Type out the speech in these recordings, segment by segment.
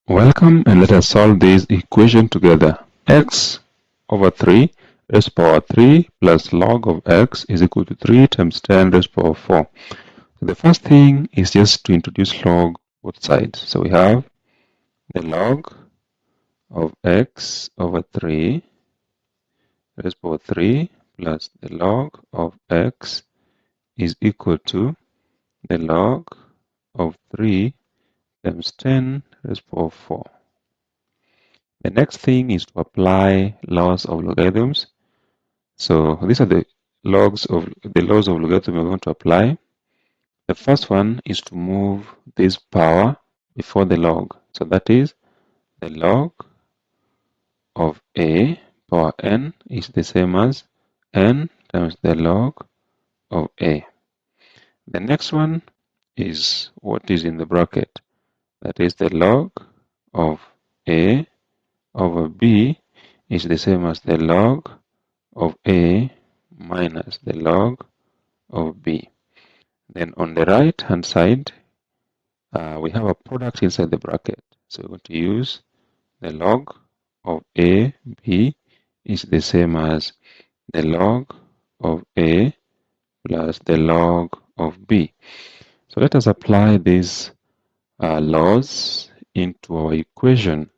Welcome, and let us solve this equation together. X over 3 raised to power 3 plus log of x is equal to 3 times 10 raised to power 4. So the first thing is just to introduce log both sides. So we have the log of x over 3 raised to power 3 plus the log of x is equal to the log of 3 times 10 raised to power 4. The next thing is to apply laws of logarithms. So these are the laws of logarithm we're going to apply. The first one is to move this power before the log. So that is the log of a power n is the same as n times the log of a. The next one is what is in the bracket. That is the log of a over b is the same as the log of a minus the log of b. Then on the right hand side, we have a product inside the bracket. So we're going to use the log of a, b is the same as the log of a plus the log of b. So let us apply these laws into our equation.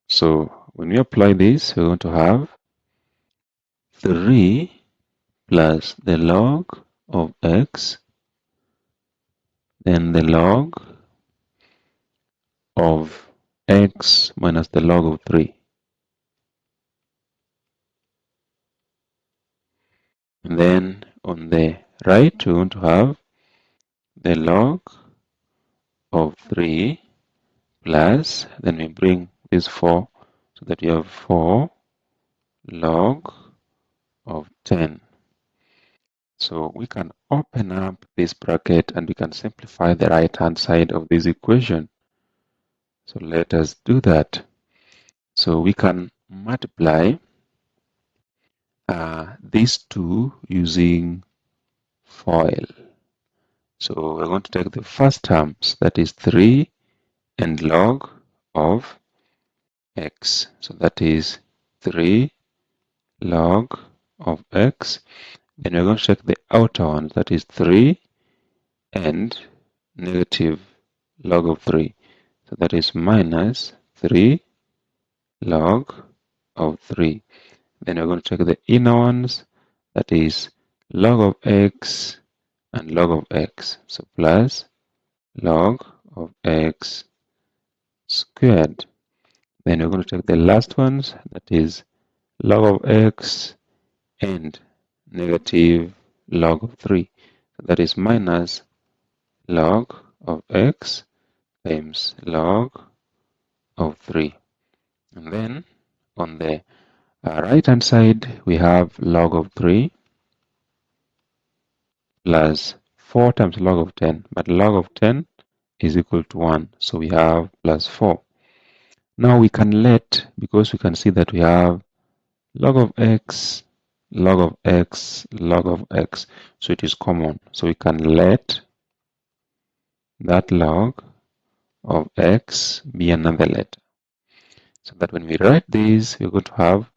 So when we apply this, we're going to have 3 plus the log of x, then the log of x minus the log of 3. And then on the right, we're going to have the log of 3 plus, then we bring this 4, so that you have 4 log of 10. So we can open up this bracket and we can simplify the right-hand side of this equation. So let us do that. So we can multiply these two using FOIL. So we're going to take the first terms, that is 3 and log of x. So that is 3 log of x. Then we're going to check the outer one, that is 3 and negative log of 3. So that is minus 3 log of 3. Then we're going to check the inner ones, that is log of x and log of x. So plus log of x squared. Then we're going to check the last ones, that is log of x and negative log of 3. So that is minus log of x times log of 3. And then on the right hand side, we have log of 3 plus 4 times log of 10. But log of 10 is equal to 1. So we have plus 4. Now we can let, because we can see that we have log of x, log of x, log of x. So it is common. So we can let that log of x be another letter. So that when we write this, we're going to have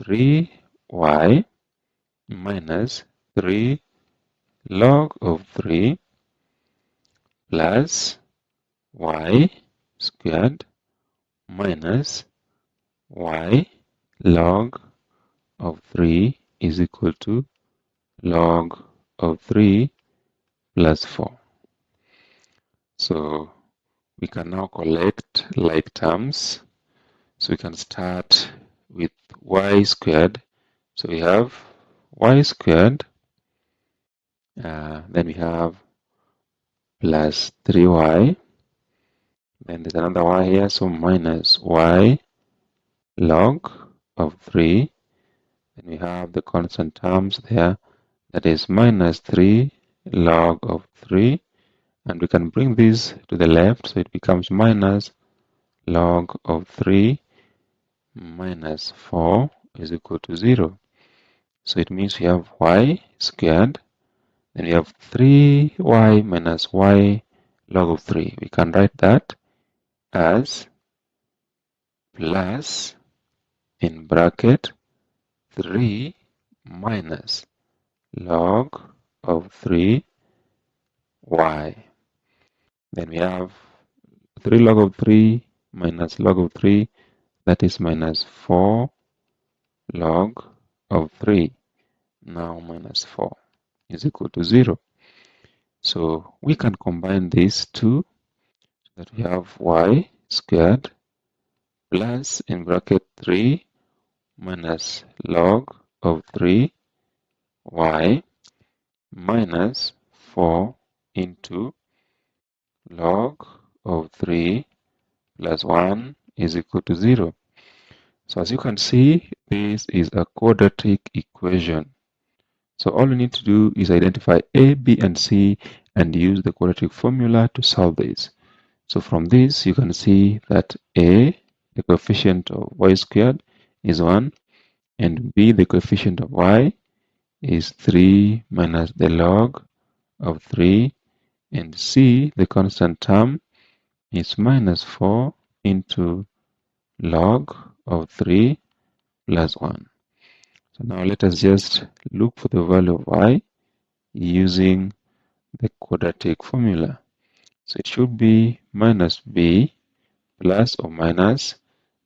3y minus 3 log of 3 plus y squared minus y log of 3 is equal to log of 3 plus 4. So we can now collect like terms. So we can start with y squared. So we have y squared, then we have plus 3y, then there's another y here, so minus y log of 3, then we have the constant terms there, that is minus 3 log of 3, and we can bring this to the left, so it becomes minus log of 3 minus 4 is equal to 0. So it means we have y squared, then we have 3y minus y log of 3. We can write that as plus in bracket 3 minus log of 3y. Then we have 3 log of 3 minus log of 3, that is minus 4 log of 3. Now minus 4 is equal to 0. So we can combine these two, so that we have y squared plus in bracket 3 minus log of 3y minus 4 into log of 3 plus 1 is equal to 0. So as you can see, this is a quadratic equation. So all we need to do is identify a, b, and c and use the quadratic formula to solve this. So from this, you can see that a, the coefficient of y squared, is 1, and b, the coefficient of y, is 3 minus the log of 3, and c, the constant term, is minus 4 into log of 3 plus 1. So now let us just look for the value of y using the quadratic formula. So it should be minus b plus or minus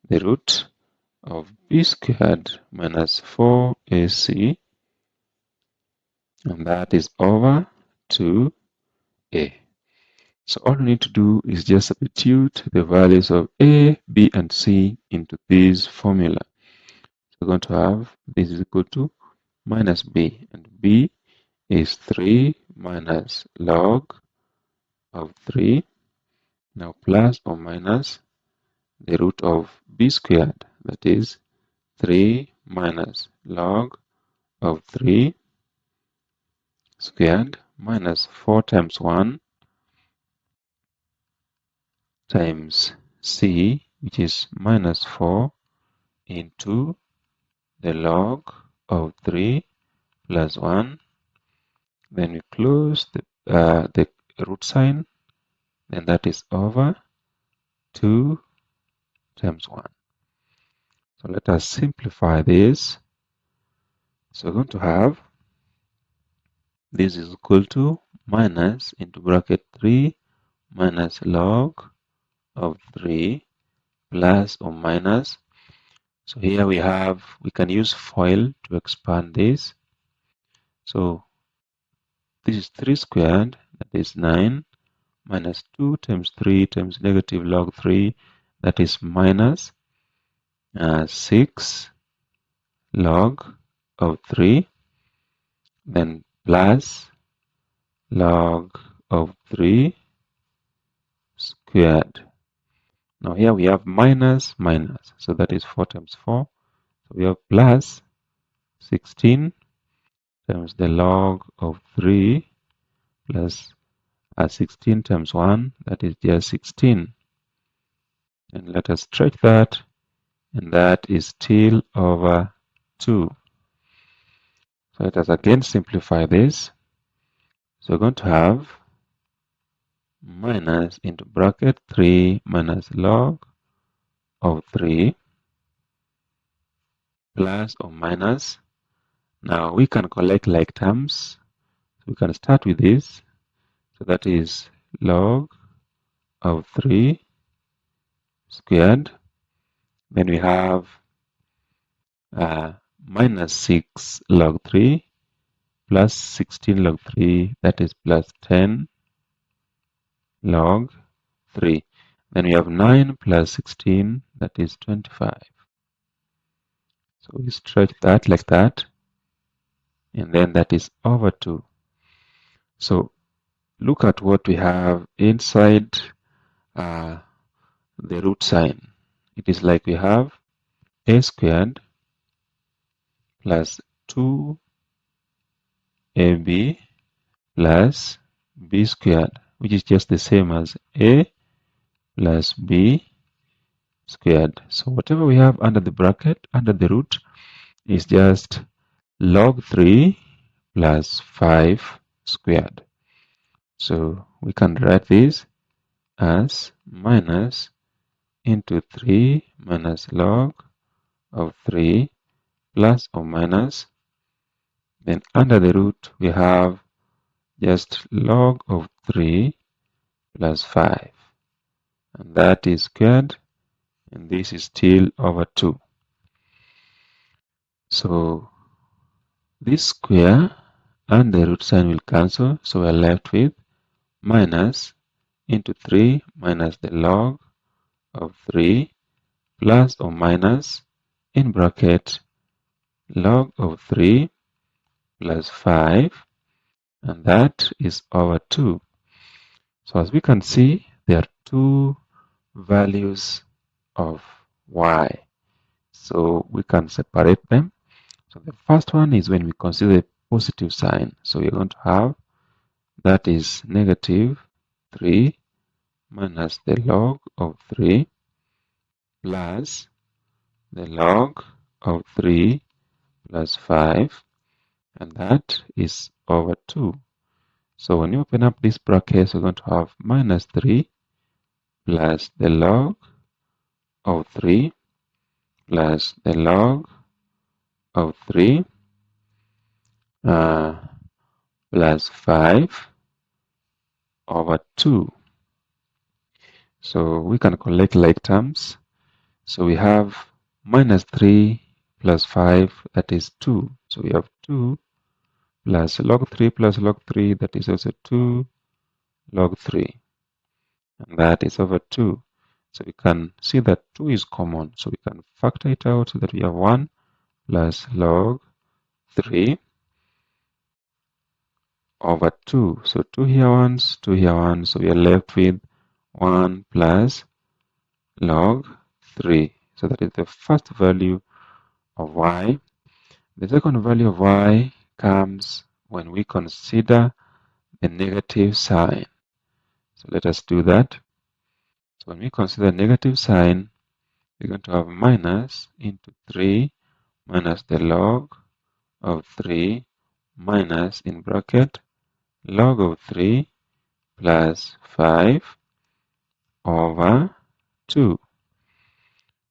the root of b squared minus 4ac, and that is over 2a. So all we need to do is just substitute the values of a, b, and c into this formula. So we're going to have this is equal to minus b, and b is 3 minus log of 3. Now plus or minus the root of b squared, that is 3 minus log of 3 squared minus 4 times 1 times c, which is minus 4 into the log of 3 plus 1. Then we close the root sign, then that is over 2 times 1. So let us simplify this. So we're going to have this is equal to minus into bracket 3 minus log of 3 plus or minus. So here we can use FOIL to expand this. So this is 3 squared, that is 9, minus 2 times 3 times negative log 3, that is minus 6 log of 3, then plus log of 3 squared. Now here we have minus minus, so that is 4 times 4. So we have plus 16 times the log of 3 plus 16 times 1, that is just 16. And let us stretch that, and that is still over 2. So let us again simplify this. So we're going to have minus into bracket 3 minus log of 3 plus or minus. Now we can collect like terms. So we can start with this. So that is log of 3 squared. Then we have minus 6 log 3 plus 16 log 3, that is plus 10 log 3. Then we have 9 plus 16, that is 25. So we stretch that like that, and then that is over 2. So look at what we have inside the root sign. It is like we have a squared plus 2ab plus b squared, which is just the same as a plus b squared. So whatever we have under the bracket, under the root, is just log 3 plus 5 squared. So we can write this as minus into 3 minus log of 3 plus or minus. Then under the root we have just log of 3 plus 5. And that is squared. And this is still over 2. So this square and the root sign will cancel. So we are left with minus into 3 minus the log of 3 plus or minus in bracket log of 3 plus 5, and that is over 2. So as we can see, there are two values of y. So we can separate them. So the first one is when we consider a positive sign. So we're going to have, that is negative 3 minus the log of 3 plus the log of 3 plus 5, and that is over 2. So when you open up this bracket, we're going to have minus 3 plus the log of 3 plus the log of 3 plus 5 over 2. So we can collect like terms. So we have minus 3 plus 5, that is 2. So we have 2 plus log 3 plus log 3, that is also 2 log 3. And that is over 2. So we can see that 2 is common. So we can factor it out so that we have 1 plus log 3 over 2. So 2 here once, 2 here once. So we are left with 1 plus log 3. So that is the first value of y. The second value of y comes when we consider the negative sign. So let us do that. So when we consider negative sign, we're going to have minus into 3 minus the log of 3 minus in bracket log of 3 plus 5 over 2.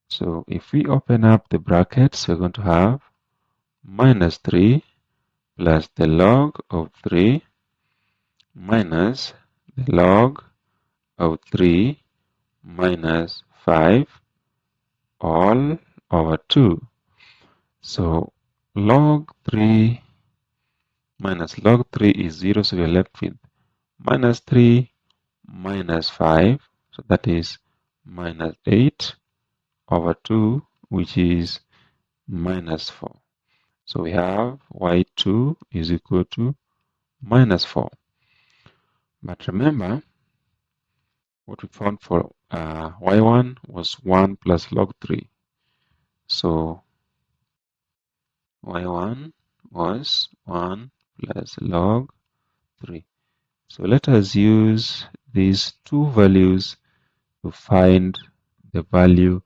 So if we open up the brackets, we're going to have minus 3 plus the log of 3 minus the log of 3 minus 5 all over 2. So log 3 minus log 3 is 0, so we are left with minus 3 minus 5, so that is minus 8 over 2, which is minus 4. So we have y2 is equal to minus 4. But remember, what we found for y1 was 1 plus log 3. So y1 was 1 plus log 3. So let us use these two values to find the value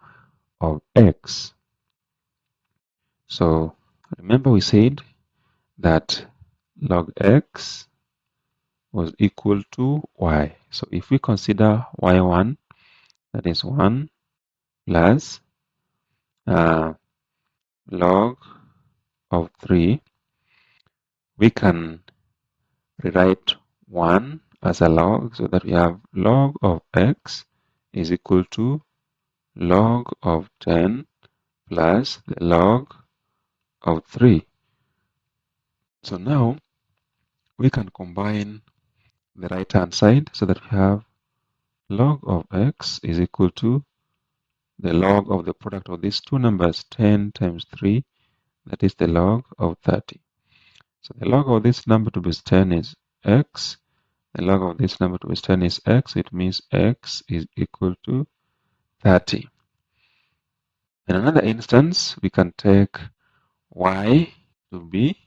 of x. So remember we said that log x was equal to y. So if we consider y1, that is 1 plus log of 3, we can rewrite 1 as a log so that we have log of x is equal to log of 10 plus the log of 3. So now we can combine the right hand side so that we have log of x is equal to the log of the product of these two numbers, 10 times 3, that is the log of 30. So the log of this number to base 10 is x. The log of this number to base 10 is x. It means x is equal to 30. In another instance, we can take y to be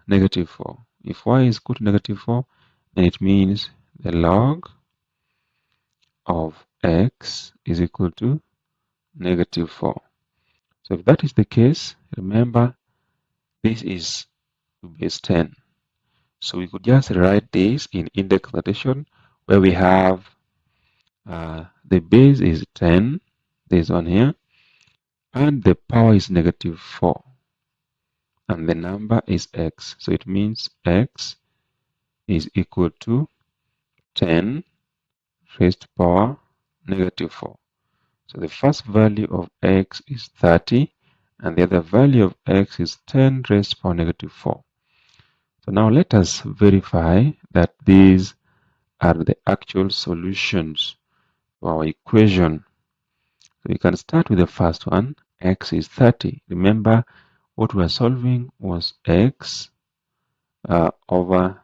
negative 4. If y is equal to negative 4, then it means the log of x is equal to negative 4. So if that is the case, remember this is to base 10. So we could just write this in index notation where we have The base is 10, this one here, and the power is negative 4, and the number is x. So it means x is equal to 10 raised to power negative 4. So the first value of x is 30, and the other value of x is 10 raised to power negative 4. So now let us verify that these are the actual solutions to our equation. So we can start with the first one. X is 30. Remember, what we are solving was x over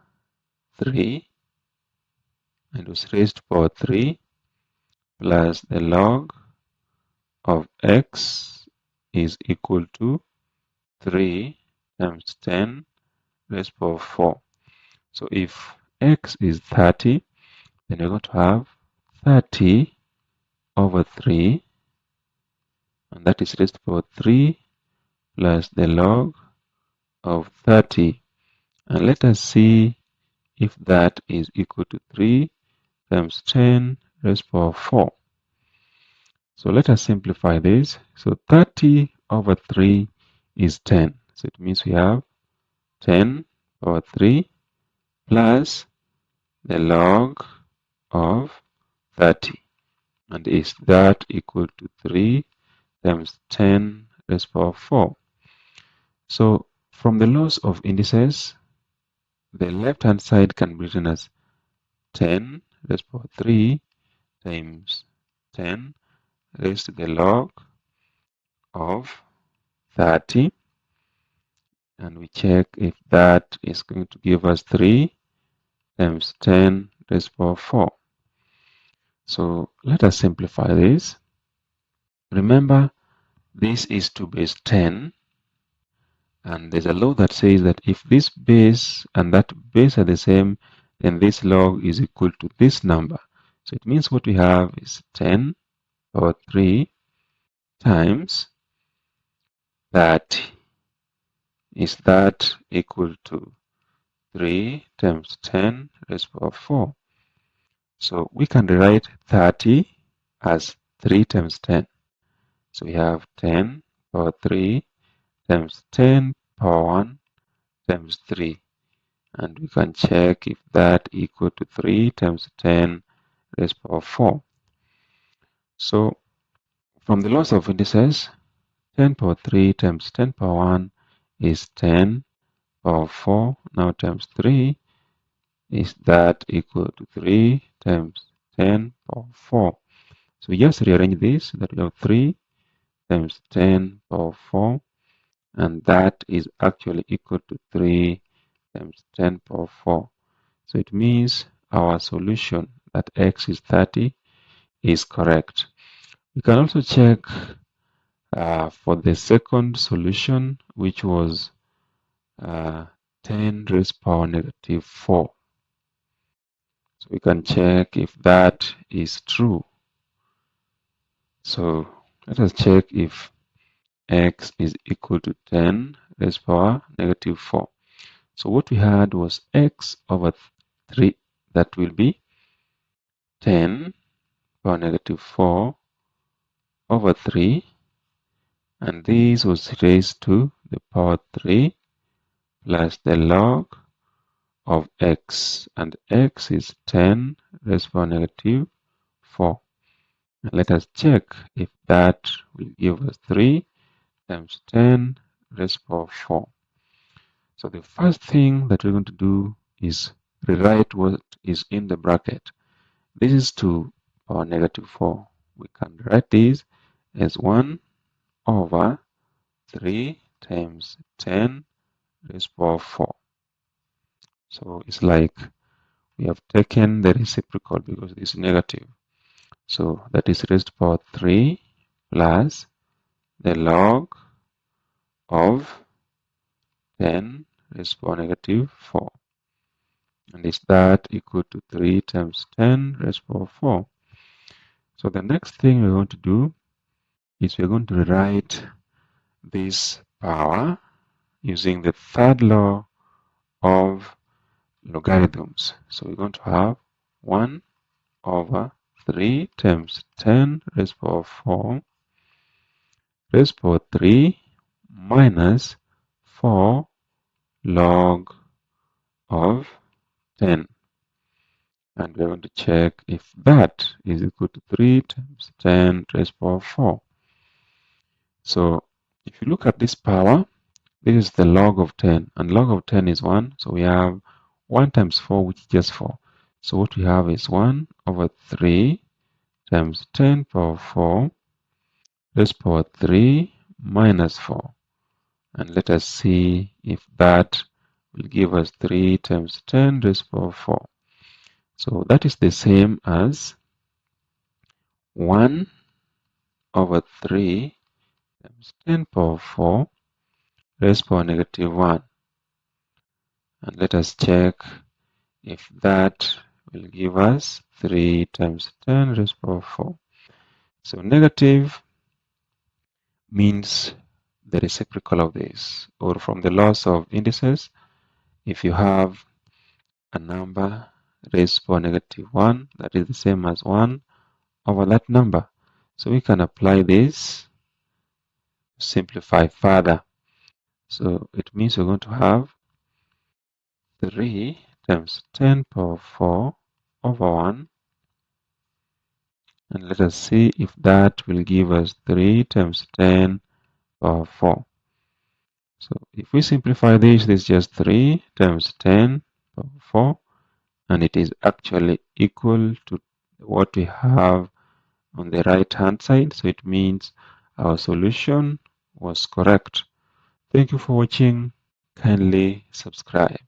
3, and it was raised to power 3 plus the log of x is equal to 3 times 10 raised to power 4. So if x is 30, then we're going to have 30 over 3, and that is raised to power 3 plus the log of 30. And let us see if that is equal to 3 times 10 raised to power 4. So let us simplify this. So 30 over 3 is 10. So it means we have 10 over 3 plus the log of 30. And is that equal to 3 times 10 raised to power 4? So from the laws of indices, the left-hand side can be written as 10 raised to power 3 times 10 raised to the log of 30, and we check if that is going to give us 3 times 10 raised to power 4. So let us simplify this. Remember, this is to base 10, and there's a law that says that if this base and that base are the same, then this log is equal to this number. So it means what we have is 10 power 3 times 30. Is that equal to 3 times 10 raised to power 4? So we can rewrite 30 as 3 times 10. So we have 10 power 3 times 10 power 1 times 3. And we can check if that equal to 3 times 10 raised to power 4. So from the laws of indices, 10 power 3 times 10 power 1 is 10 power 4. Now times 3 is that equal to 3 times 10 power 4. So we just rearrange this, that we have 3 times 10 power 4, and that is actually equal to 3 times 10 power 4. So it means our solution, that x is 30, is correct. We can also check for the second solution, which was 10 raised to power negative 4. So we can check if that is true. So let us check if x is equal to 10 raised to power negative 4. So what we had was x over 3, that will be 10 power negative 4 over 3, and this was raised to the power 3 plus the log of x, and x is 10 raised to power negative 4. And let us check if that will give us 3 times 10 raised to power 4. So the first thing that we're going to do is rewrite what is in the bracket. This is to power negative 4. We can write this as 1 over 3 times 10 raised to power 4. So it's like we have taken the reciprocal because this is negative. So that is raised to power 3 plus the log of 10 raised to power negative 4. And is that equal to 3 times 10 raised to power 4? So the next thing we're going to do is we're going to rewrite this power using the third law of logarithms. So we're going to have 1 over 3 times 10 raised to the power 4 raised to the power 3 minus 4 log of 10. And we're going to check if that is equal to 3 times 10 raised to the power 4. So if you look at this power, this is the log of 10, and log of 10 is 1. So we have 1 times 4, which is just 4. So what we have is 1 over 3 times 10 power 4 raised to the power 3 minus 4. And let us see if that will give us 3 times 10 raised to the power 4. So that is the same as 1 over 3 times 10 power 4 raised to the power negative 1. And let us check if that will give us 3 times 10 raised to the power 4. So negative means the reciprocal of this, or from the laws of indices, if you have a number raised to the power negative 1, that is the same as 1 over that number. So we can apply this, simplify further. So it means we're going to have 3 times 10 power 4 over 1. And let us see if that will give us 3 times 10 power 4. So if we simplify this is just 3 times 10 power 4. And it is actually equal to what we have on the right hand side. So it means our solution was correct. Thank you for watching. Kindly subscribe.